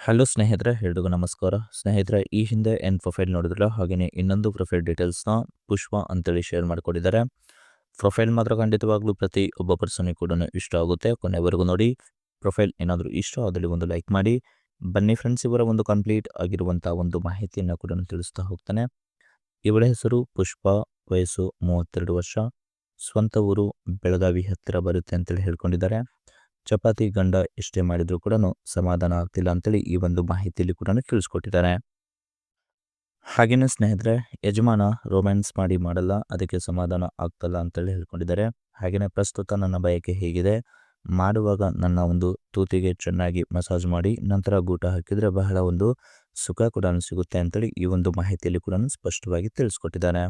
Hello ಸ್ನೇಹಿತರೆ, ಎಲ್ರಿಗೂ ನಮಸ್ಕಾರ. ಸ್ನೇಹಿತರೆ, ಈ ಹಿಂದೆ ಏನು ಪ್ರೊಫೈಲ್ ನೋಡಿದ್ರಲ್ಲ, ಹಾಗೆಯೇ ಇನ್ನೊಂದು ಪ್ರೊಫೈಲ್ ಡೀಟೇಲ್ಸ್ನ ಪುಷ್ಪ ಅಂತೇಳಿ ಶೇರ್ ಮಾಡಿಕೊಟ್ಟಿದ್ದಾರೆ. ಪ್ರೊಫೈಲ್ ಮಾತ್ರ ಖಂಡಿತವಾಗ್ಲೂ ಪ್ರತಿ ಒಬ್ಬ ಪರ್ಸನಿಗೆ ಕೂಡ ಇಷ್ಟ ಆಗುತ್ತೆ. ಕೊನೆವರೆಗೂ ನೋಡಿ. ಪ್ರೊಫೈಲ್ ಏನಾದರೂ ಇಷ್ಟ ಆದಲ್ಲಿ ಒಂದು ಲೈಕ್ ಮಾಡಿ. ಬನ್ನಿ ಫ್ರೆಂಡ್ಸ್, ಇವರ ಒಂದು ಕಂಪ್ಲೀಟ್ ಆಗಿರುವಂಥ ಒಂದು ಮಾಹಿತಿಯನ್ನು ಕೂಡ ತಿಳಿಸ್ತಾ ಹೋಗ್ತಾನೆ. ಇವಳ ಹೆಸರು ಪುಷ್ಪ, ವಯಸ್ಸು 32 ವರ್ಷ, ಸ್ವಂತ ಊರು ಬೆಳಗಾವಿ ಹತ್ತಿರ ಬರುತ್ತೆ ಅಂತೇಳಿ ಹೇಳ್ಕೊಂಡಿದ್ದಾರೆ. ಚಪಾತಿ ಗಂಡ ಎಷ್ಟೇ ಮಾಡಿದ್ರು ಕೂಡ ಸಮಾಧಾನ ಆಗ್ತಿಲ್ಲ ಅಂತೇಳಿ ಈ ಒಂದು ಮಾಹಿತಿಯಲ್ಲಿ ಕೂಡ ತಿಳಿಸ್ಕೊಟ್ಟಿದ್ದಾರೆ. ಹಾಗೇನೆ ಸ್ನೇಹಿತರೆ, ಯಜಮಾನ ರೊಮ್ಯಾನ್ಸ್ ಮಾಡಲ್ಲ, ಅದಕ್ಕೆ ಸಮಾಧಾನ ಆಗ್ತಲ್ಲ ಅಂತೇಳಿ ಹೇಳ್ಕೊಂಡಿದ್ದಾರೆ. ಹಾಗೇನೆ ಪ್ರಸ್ತುತ ನನ್ನ ಬಯಕೆ ಹೇಗಿದೆ, ಮಾಡುವಾಗ ನನ್ನ ಒಂದು ತೂತಿಗೆ ಚೆನ್ನಾಗಿ ಮಸಾಜ್ ಮಾಡಿ ನಂತರ ಗೂಟ ಹಾಕಿದ್ರೆ ಬಹಳ ಒಂದು ಸುಖ ಕೂಡ ಸಿಗುತ್ತೆ ಅಂತೇಳಿ ಈ ಒಂದು ಮಾಹಿತಿಯಲ್ಲಿ ಕೂಡ ಸ್ಪಷ್ಟವಾಗಿ ತಿಳಿಸ್ಕೊಟ್ಟಿದ್ದಾರೆ.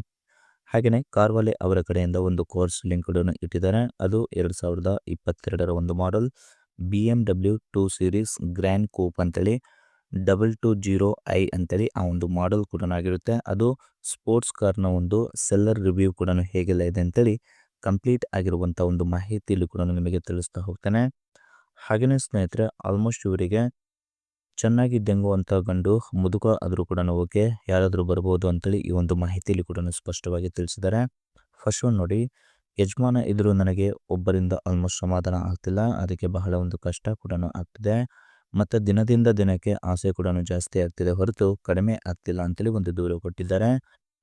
ಹಾಗೆಯೇ ಕಾರ್ವಾಲೆ ಅವರ ಕಡೆಯಿಂದ ಒಂದು ಕೋರ್ಸ್ ಲಿಂಕ್ ಕೂಡ ಇಟ್ಟಿದ್ದಾರೆ. ಅದು 2022ರ ಒಂದು model BMW 2 series grand coop ಅಂತೇಳಿ 220i ಅಂತೇಳಿ ಆ ಒಂದು ಮಾಡೆಲ್ ಕೂಡ ಆಗಿರುತ್ತೆ. ಅದು ಸ್ಪೋರ್ಟ್ಸ್ ಕಾರ್ನ ಒಂದು ಸೆಲ್ಲರ್ ರಿವ್ಯೂ ಕೂಡ ಹೇಗೆಲ್ಲ ಇದೆ ಅಂತೇಳಿ ಕಂಪ್ಲೀಟ್ ಆಗಿರುವಂಥ ಒಂದು ಮಾಹಿತಿಯಲ್ಲಿ ಕೂಡ ನಿಮಗೆ ತಿಳಿಸ್ತಾ ಹೋಗ್ತಾನೆ. ಹಾಗೆಯೇ ಸ್ನೇಹಿತರೆ, ಆಲ್ಮೋಸ್ಟ್ ಇವರಿಗೆ ಚೆನ್ನಾಗಿ ದೆಂಗುವಂಥ ಗಂಡು ಮುದುಕ ಆದರೂ ಕೂಡ ಓಕೆ, ಯಾರಾದರೂ ಬರ್ಬೋದು ಅಂತೇಳಿ ಈ ಒಂದು ಮಾಹಿತಿಯಲ್ಲಿ ಕೂಡ ಸ್ಪಷ್ಟವಾಗಿ ತಿಳಿಸಿದ್ದಾರೆ. ಫಸ್ಟ್ ಒನ್ ನೋಡಿ, ಯಜಮಾನ ಇದ್ರೂ ನನಗೆ ಒಬ್ಬರಿಂದ ಆಲ್ಮೋಸ್ಟ್ ಸಮಾಧಾನ ಆಗ್ತಿಲ್ಲ, ಅದಕ್ಕೆ ಬಹಳ ಒಂದು ಕಷ್ಟ ಕೂಡ ಆಗ್ತಿದೆ, ಮತ್ತು ದಿನದಿಂದ ದಿನಕ್ಕೆ ಆಸೆ ಕೂಡ ಜಾಸ್ತಿ ಆಗ್ತಿದೆ ಹೊರತು ಕಡಿಮೆ ಆಗ್ತಿಲ್ಲ ಅಂತೇಳಿ ಒಂದು ದೂರು ಕೊಟ್ಟಿದ್ದಾರೆ.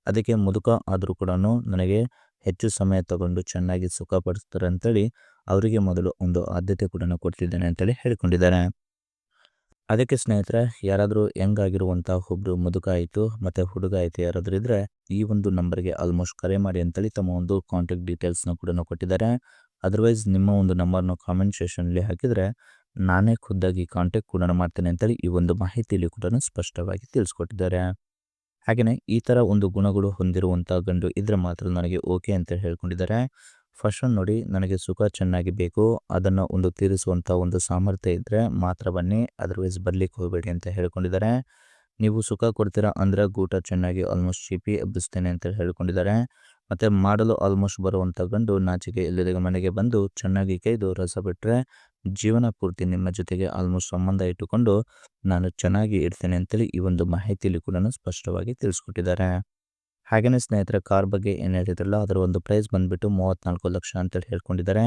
ಅದಕ್ಕೆ ಮುದುಕ ಆದರೂ ಕೂಡ ನನಗೆ ಹೆಚ್ಚು ಸಮಯ ತಗೊಂಡು ಚೆನ್ನಾಗಿ ಸುಖಪಡಿಸ್ತಾರೆ ಅಂತೇಳಿ ಅವರಿಗೆ ಮೊದಲು ಒಂದು ಆದ್ಯತೆ ಕೂಡ ಕೊಡ್ತಿದ್ದೇನೆ ಅಂತೇಳಿ ಹೇಳ್ಕೊಂಡಿದ್ದಾರೆ. ಅದಕ್ಕೆ ಸ್ನೇಹಿತರೆ, ಯಾರಾದರೂ ಹೆಂಗಾಗಿರುವಂಥ ಒಬ್ಬರು ಮುದುಕ ಆಯಿತು ಮತ್ತು ಹುಡುಗ ಆಯಿತು ಯಾರಾದರೂ ಇದ್ದರೆ ಈ ಒಂದು ನಂಬರ್ಗೆ ಆಲ್ಮೋಸ್ಟ್ ಕರೆ ಮಾಡಿ ಅಂತೇಳಿ ತಮ್ಮ ಒಂದು ಕಾಂಟ್ಯಾಕ್ಟ್ ಡೀಟೇಲ್ಸ್ನ ಕೂಡ ಕೊಟ್ಟಿದ್ದಾರೆ. ಅದರ್ವೈಸ್ ನಿಮ್ಮ ಒಂದು ನಂಬರ್ನ ಕಾಮೆಂಟ್ ಸೆಷನಲ್ಲಿ ಹಾಕಿದರೆ ನಾನೇ ಖುದ್ದಾಗಿ ಕಾಂಟ್ಯಾಕ್ಟ್ ಕೂಡ ಮಾಡ್ತೇನೆ ಅಂತೇಳಿ ಈ ಒಂದು ಮಾಹಿತಿಯಲ್ಲಿ ಕೂಡ ಸ್ಪಷ್ಟವಾಗಿ ತಿಳಿಸ್ಕೊಟ್ಟಿದ್ದಾರೆ. ಹಾಗೆಯೇ ಈ ಥರ ಒಂದು ಗುಣಗಳು ಹೊಂದಿರುವಂಥ ಗಂಡು ಇದ್ರೆ ಮಾತ್ರ ನನಗೆ ಓಕೆ ಅಂತೇಳಿ ಹೇಳ್ಕೊಂಡಿದ್ದಾರೆ. ಫಸ್ಟ್ ಒನ್ ನೋಡಿ, ನನಗೆ ಸುಖ ಚೆನ್ನಾಗಿ ಬೇಕು, ಅದನ್ನು ಒಂದು ತೀರಿಸುವಂಥ ಒಂದು ಸಾಮರ್ಥ್ಯ ಇದ್ದರೆ ಮಾತ್ರ ಬನ್ನಿ, ಅದರ್ವೈಸ್ ಬರ್ಲಿಕ್ಕೆ ಹೋಗಬೇಡಿ ಅಂತ ಹೇಳ್ಕೊಂಡಿದ್ದಾರೆ. ನೀವು ಸುಖ ಕೊಡ್ತೀರಾ ಅಂದರೆ ಗೂಟ ಚೆನ್ನಾಗಿ ಆಲ್ಮೋಸ್ಟ್ ಚೀಪಿ ಎಬ್ಬಿಸ್ತೇನೆ ಅಂತ ಹೇಳ್ಕೊಂಡಿದ್ದಾರೆ. ಮತ್ತು ಮಾಡಲು ಆಲ್ಮೋಸ್ಟ್ ಬರುವಂಥ ಗಂಡು ನಾಚಿಕೆ ಇಲ್ಲದ ಮನೆಗೆ ಬಂದು ಚೆನ್ನಾಗಿ ಕೈದು ರಸ ಬಿಟ್ಟರೆ ಜೀವನ ಪೂರ್ತಿ ನಿಮ್ಮ ಜೊತೆಗೆ ಆಲ್ಮೋಸ್ಟ್ ಸಂಬಂಧ ಇಟ್ಟುಕೊಂಡು ನಾನು ಚೆನ್ನಾಗಿ ಇರ್ತೇನೆ ಅಂತೇಳಿ ಈ ಒಂದು ಮಾಹಿತಿಯಲ್ಲಿ ಕೂಡ ಸ್ಪಷ್ಟವಾಗಿ ತಿಳಿಸ್ಕೊಟ್ಟಿದ್ದಾರೆ. ಹಾಗೆಯೇ ಸ್ನೇಹಿತರೆ, ಕಾರ್ ಬಗ್ಗೆ ಏನು ಹೇಳ್ತಿದ್ರಲ್ಲ ಅದರ ಒಂದು ಪ್ರೈಸ್ ಬಂದುಬಿಟ್ಟು 34 ಲಕ್ಷ ಅಂತೇಳಿ ಹೇಳ್ಕೊಂಡಿದ್ದಾರೆ.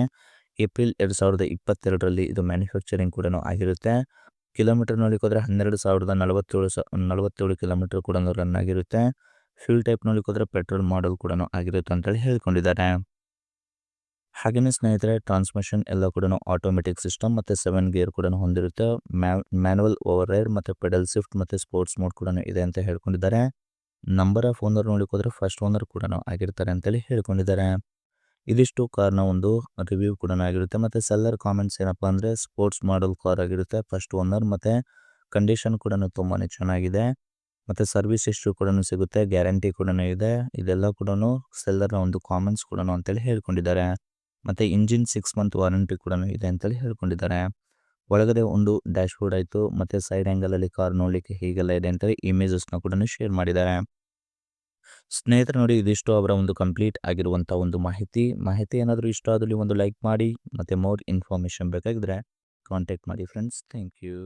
ಏಪ್ರಿಲ್ 2022ರಲ್ಲಿ ಇದು ಮ್ಯಾನುಫ್ಯಾಕ್ಚರಿಂಗ್ ಕೂಡ ಆಗಿರುತ್ತೆ. ಕಿಲೋಮೀಟರ್ ನೋಡಲಿಕ್ಕೆ ಹೋದರೆ 12,047 ಕಿಲೋಮೀಟರ್ ಕೂಡ ರನ್ ಆಗಿರುತ್ತೆ. ಫ್ಯೂಲ್ ಟೈಪ್ ನೋಡಲಿಕ್ಕೆ ಹೋದರೆ ಪೆಟ್ರೋಲ್ ಮಾಡಲ್ ಕೂಡ ಆಗಿರುತ್ತೆ ಅಂತೇಳಿ ಹೇಳ್ಕೊಂಡಿದ್ದಾರೆ. ಹಾಗೆಯೇ ಸ್ನೇಹಿತರೆ, ಟ್ರಾನ್ಸ್ಮಿಷನ್ ಎಲ್ಲ ಕೂಡ ಆಟೋಮೆಟಿಕ್ ಸಿಸ್ಟಮ್ ಮತ್ತು 7 ಗೇರ್ ಕೂಡ ಹೊಂದಿರುತ್ತೆ. ಮ್ಯಾನುವಲ್ ಓವರ್ ರೈಡ್ ಮತ್ತು ಪೆಡಲ್ ಶಿಫ್ಟ್ ಮತ್ತು ಸ್ಪೋರ್ಟ್ಸ್ ಮೋಡ್ ಕೂಡ ಇದೆ ಅಂತ ಹೇಳ್ಕೊಂಡಿದ್ದಾರೆ. ನಂಬರ್ ಆಫ್ ಓನರ್ ನೋಡಲಿಕ್ಕೆ ಹೋದರೆ ಫಸ್ಟ್ ಓನರ್ ಕೂಡ ಆಗಿರ್ತಾರೆ ಅಂತೇಳಿ ಹೇಳ್ಕೊಂಡಿದ್ದಾರೆ. ಇದಿಷ್ಟು ಕಾರ್ನ ಒಂದು ರಿವ್ಯೂ ಕೂಡ ಆಗಿರುತ್ತೆ. ಮತ್ತು ಸೆಲ್ಲರ್ ಕಾಮೆಂಟ್ಸ್ ಏನಪ್ಪ ಅಂದರೆ ಸ್ಪೋರ್ಟ್ಸ್ ಮಾಡಲ್ ಕಾರ್ ಆಗಿರುತ್ತೆ, ಫಸ್ಟ್ ಓನರ್, ಮತ್ತು ಕಂಡೀಷನ್ ಕೂಡ ತುಂಬಾ ಚೆನ್ನಾಗಿದೆ, ಮತ್ತು ಸರ್ವಿಸ್ ಹಿಸ್ಟ್ರಿ ಕೂಡ ಸಿಗುತ್ತೆ, ಗ್ಯಾರಂಟಿ ಕೂಡ ಇದೆ. ಇದೆಲ್ಲ ಕೂಡ ಸೆಲ್ಲರ್ನ ಒಂದು ಕಾಮೆಂಟ್ಸ್ ಕೂಡ ಅಂತೇಳಿ ಹೇಳ್ಕೊಂಡಿದ್ದಾರೆ. ಮತ್ತು ಇಂಜಿನ್ 6 ಮಂತ್ ವಾರಂಟಿ ಕೂಡ ಇದೆ ಅಂತೇಳಿ ಹೇಳ್ಕೊಂಡಿದ್ದಾರೆ. ಒಳಗಡೆ ಒಂದು ಡ್ಯಾಶ್ ಬೋರ್ಡ್ ಆಯಿತು, ಮತ್ತು ಸೈಡ್ ಆ್ಯಂಗಲಲ್ಲಿ ಕಾರ್ ನೋಡಲಿಕ್ಕೆ ಹೀಗೆಲ್ಲ ಇದೆ ಅಂತೇಳಿ ಇಮೇಜಸ್ನ ಕೂಡ ಶೇರ್ ಮಾಡಿದ್ದಾರೆ. ಸ್ನೇಹಿತರೆ ನೋಡಿ, ಇದಿಷ್ಟು ಅವರ ಒಂದು ಕಂಪ್ಲೀಟ್ ಆಗಿರುವಂಥ ಒಂದು ಮಾಹಿತಿ ಏನಾದರೂ ಇಷ್ಟ ಆದಲ್ಲಿ ಒಂದು ಲೈಕ್ ಮಾಡಿ, ಮತ್ತು ಮೋರ್ ಇನ್ಫಾರ್ಮೇಷನ್ ಬೇಕಾಗಿದ್ರೆ ಕಾಂಟ್ಯಾಕ್ಟ್ ಮಾಡಿ ಫ್ರೆಂಡ್ಸ್. Thank you.